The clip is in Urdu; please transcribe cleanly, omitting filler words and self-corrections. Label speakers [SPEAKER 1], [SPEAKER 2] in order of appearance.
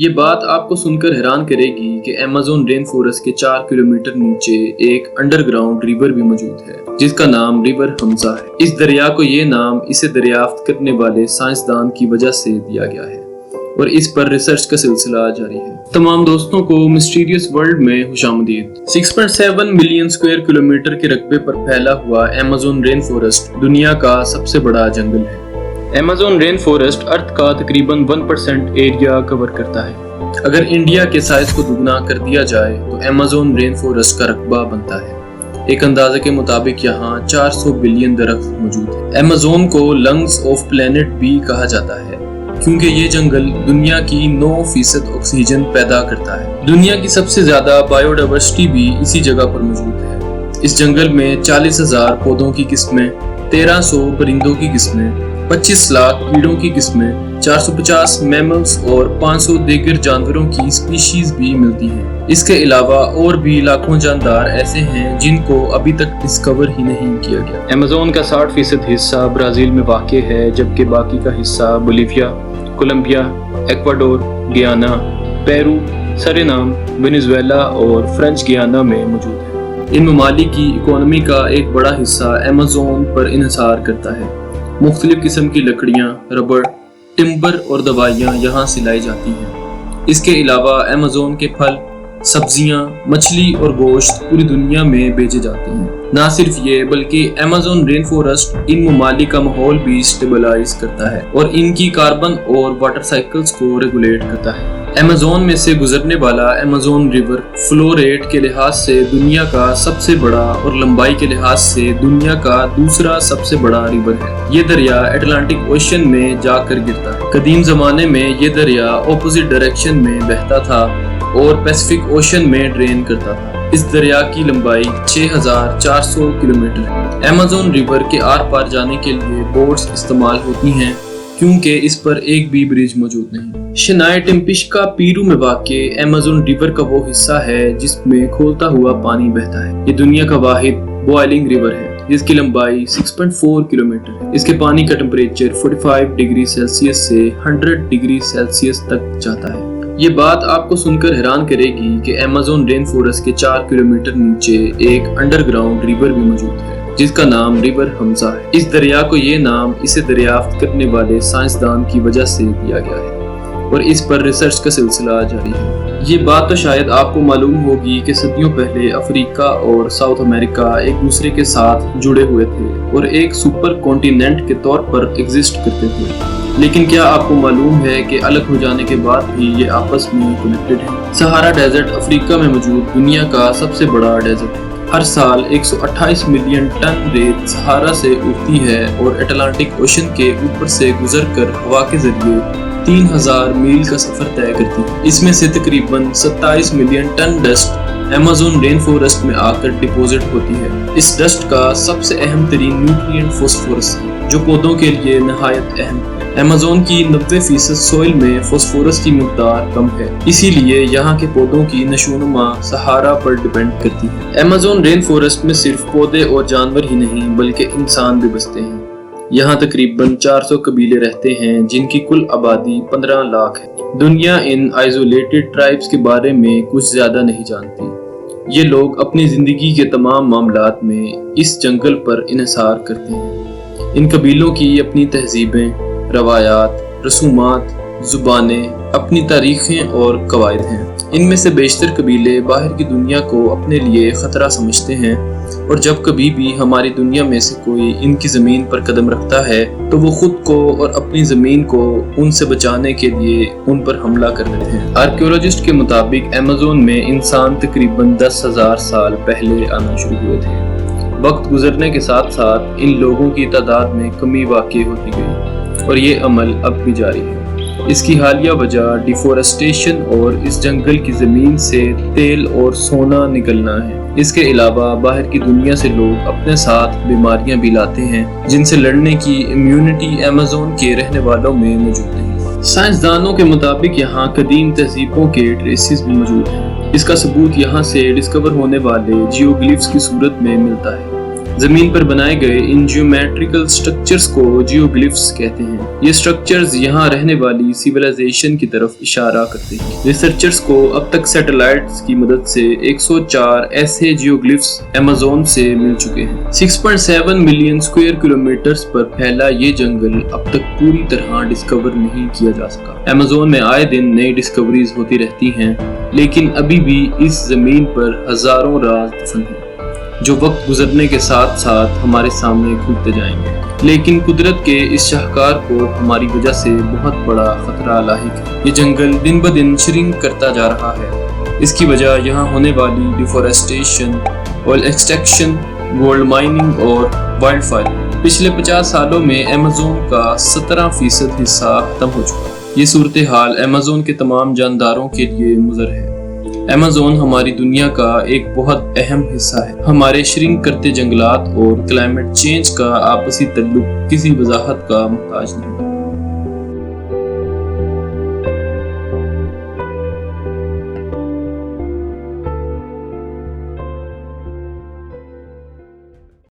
[SPEAKER 1] یہ بات آپ کو سن کر حیران کرے گی کہ ایمیزون رین فورسٹ کے 4 کلومیٹر نیچے ایک انڈر گراؤنڈ ریور بھی موجود ہے جس کا نام ریور حمزہ ہے۔ اس دریا کو یہ نام اسے دریافت کرنے والے سائنسدان کی وجہ سے دیا گیا ہے اور اس پر ریسرچ کا سلسلہ جاری ہے۔ تمام دوستوں کو مسٹیریس ورلڈ میں خوش آمدید۔ 6.7 ملین اسکوائر کلومیٹر کے رقبے پر پھیلا ہوا ایمیزون رین فورسٹ دنیا کا سب سے بڑا جنگل ہے۔ ایمیزون رین فورسٹ ارتھ کا تقریباً 1% ایریا کور کرتا ہے۔ اگر انڈیا کے سائز کو دگنا کر دیا جائے تو ایمیزون رین فورسٹ کا رقبہ بنتا ہے۔ ایک اندازے کے مطابق یہاں 400 بلین درخت موجود ہیں۔ ایمیزون کو لنگز آف پلینٹ بھی کہا جاتا ہے کیونکہ یہ جنگل دنیا کی 9% آکسیجن پیدا کرتا ہے۔ دنیا کی سب سے زیادہ بائیو ڈائیورسٹی بھی اسی جگہ پر موجود ہے۔ اس جنگل میں 40,000 پودوں کی قسمیں، 1300 پرندوں کی قسمیں، 25 لاکھ کیڑوں کی قسمیں، 450 میملز اور 500 دیگر جانوروں کی اسپیشیز بھی ملتی ہیں۔ اس کے علاوہ اور بھی لاکھوں جاندار ایسے ہیں جن کو ابھی تک ڈسکور ہی نہیں کیا گیا۔ ایمیزون کا 60% حصہ برازیل میں واقع ہے جبکہ باقی کا حصہ بولیویا، کولمبیا، ایکواڈور، گیانا، پیرو، سرینام، وینزویلا اور فرینچ گیانا میں موجود ہے۔ ان ممالک کی اکانومی کا ایک بڑا حصہ ایمیزون پر انحصار کرتا ہے۔ مختلف قسم کی لکڑیاں، ربڑ، ٹمبر اور دوائیاں یہاں سے لائی جاتی ہیں۔ اس کے علاوہ ایمیزون کے پھل، سبزیاں، مچھلی اور گوشت پوری دنیا میں بیچے جاتے ہیں۔ نہ صرف یہ بلکہ ایمیزون رین فورسٹ ان ممالک کا ماحول بھی سٹیبلائز کرتا ہے اور ان کی کاربن اور واٹر سائیکلز کو ریگولیٹ کرتا ہے۔ ایمیزون میں سے گزرنے والا ایمیزون ریور فلو ریٹ کے لحاظ سے دنیا کا سب سے بڑا اور لمبائی کے لحاظ سے دنیا کا دوسرا سب سے بڑا ریور ہے۔ یہ دریا اٹلانٹک اوشن میں جا کر گرتا ہے۔ قدیم زمانے میں یہ دریا اپوزٹ ڈائریکشن میں بہتا تھا اور پیسفک اوشن میں ڈرین کرتا تھا۔ اس دریا کی لمبائی 6400 کلومیٹر ہے۔ ایمیزون ریور کے آر پار جانے کے لیے بوٹس استعمال ہوتی ہیں کیونکہ اس پر ایک بھی برج موجود نہیں۔ شنائی ٹمپشکا پیرو میں واقع ایمیزون ریور کا وہ حصہ ہے جس میں کھولتا ہوا پانی بہتا ہے۔ یہ دنیا کا واحد بوائلنگ ریور ہے جس کی لمبائی 6.4 کلومیٹر ہے۔ اس کے پانی کا ٹمپریچر 45 ڈگری سیلسیس سے 100 ڈگری سیلسیس تک جاتا ہے۔ یہ بات آپ کو سن کر حیران کرے گی کہ ایمیزون رین فورسٹ کے 4 کلومیٹر نیچے ایک انڈر گراؤنڈ ریور بھی موجود ہے جس کا نام ریور حمزہ ہے۔ اس دریا کو یہ نام اسے دریافت کرنے والے سائنسدان کی وجہ سے دیا گیا ہے اور اس پر ریسرچ کا سلسلہ جاری ہے۔ یہ بات تو شاید آپ کو معلوم ہوگی کہ صدیوں پہلے افریقہ اور ساؤتھ امریکہ ایک دوسرے کے ساتھ جڑے ہوئے تھے اور ایک سپر کانٹیننٹ کے طور پر ایگزسٹ کرتے تھے، لیکن کیا آپ کو معلوم ہے کہ الگ ہو جانے کے بعد بھی یہ آپس میں کنیکٹڈ ہیں؟ سہارا ڈیزرٹ افریقہ میں موجود دنیا کا سب سے بڑا ڈیزرٹ ہے۔ ہر سال 128 ملین ٹن ریت سہارا سے اٹھتی ہے اور اٹلانٹک اوشن کے اوپر سے گزر کر ہوا کے ذریعے 3000 میل کا سفر طے کرتی ہے۔ اس میں سے تقریباً 27 ملین ٹن ڈسٹ ایمیزون رین فورسٹ میں آ کر ڈپوزٹ ہوتی ہے۔ اس ڈسٹ کا سب سے اہم ترین نیوٹرینٹ فاسفورس ہے جو پودوں کے لیے نہایت اہم ہے۔ ایمیزون کی 90% سوئل میں فاسفورس کی مقدار کم ہے، اسی لیے یہاں کے پودوں کی نشوونما سہارا پر ڈیپینڈ کرتی ہے۔ ایمیزون رین فورسٹ میں صرف پودے اور جانور ہی نہیں بلکہ انسان بھی بستے ہیں۔ یہاں تقریباً 400 قبیلے رہتے ہیں جن کی کل آبادی 15 لاکھ ہے۔ دنیا ان آئزولیٹڈ ٹرائبز کے بارے میں کچھ زیادہ نہیں جانتی۔ یہ لوگ اپنی زندگی کے تمام معاملات میں اس جنگل پر انحصار کرتے ہیں۔ ان قبیلوں کی اپنی تہذیبیں، روایات، رسومات، زبانیں، اپنی تاریخیں اور قواعد ہیں۔ ان میں سے بیشتر قبیلے باہر کی دنیا کو اپنے لیے خطرہ سمجھتے ہیں اور جب کبھی بھی ہماری دنیا میں سے کوئی ان کی زمین پر قدم رکھتا ہے تو وہ خود کو اور اپنی زمین کو ان سے بچانے کے لیے ان پر حملہ کر لیتے ہیں۔ آرکیولوجسٹ کے مطابق ایمیزون میں انسان تقریباً 10,000 سال پہلے آنا شروع ہوئے تھے۔ وقت گزرنے کے ساتھ ساتھ ان لوگوں کی تعداد میں کمی واقع ہوتی گئی اور یہ عمل اب بھی جاری ہے۔ اس کی حالیہ وجہ ڈیفورسٹیشن اور اس جنگل کی زمین سے تیل اور سونا نکلنا ہے۔ اس کے علاوہ باہر کی دنیا سے لوگ اپنے ساتھ بیماریاں بھی لاتے ہیں جن سے لڑنے کی امیونٹی ایمیزون کے رہنے والوں میں موجود نہیں۔ سائنسدانوں کے مطابق یہاں قدیم تہذیبوں کے ٹریسز بھی موجود ہیں۔ اس کا ثبوت یہاں سے ڈسکور ہونے والے جیوگلفس کی صورت میں ملتا ہے۔ زمین پر بنائے گئے ان جیومیٹریکل سٹرکچرز کو جیوگلفس کہتے ہیں۔ یہ سٹرکچرز یہاں رہنے والی سیویلائزیشن کی طرف اشارہ کرتے ہیں۔ ریسرچرز کو اب تک سیٹلائٹس کی مدد سے 104 ایسے جیوگلفس ایمیزون سے مل چکے ہیں۔ 6.7 ملین اسکوائر کلومیٹرز پر پھیلا یہ جنگل اب تک پوری طرح ڈسکور نہیں کیا جا سکا۔ ایمیزون میں آئے دن نئی ڈسکوریز ہوتی رہتی ہیں، لیکن ابھی بھی اس زمین پر ہزاروں راز دفن ہیں جو وقت گزرنے کے ساتھ ساتھ ہمارے سامنے کھلتے جائیں گے۔ لیکن قدرت کے اس شاہکار کو ہماری وجہ سے بہت بڑا خطرہ لاحق ہے۔ یہ جنگل دن بدن شرنک کرتا جا رہا ہے۔ اس کی وجہ یہاں ہونے والی ڈیفورسٹیشن، آئل ایکسٹریکشن، گولڈ مائننگ اور وائلڈ فائر۔ پچھلے 50 سالوں میں ایمیزون کا 17% حصہ ختم ہو چکا ہے۔ یہ صورتحال ایمیزون کے تمام جانداروں کے لیے مضر ہے۔ ایمیزون ہماری دنیا کا ایک بہت اہم حصہ ہے۔ ہمارے شرنک کرتے جنگلات اور کلائمیٹ چینج کا آپسی تعلق کسی وضاحت کا محتاج نہیں۔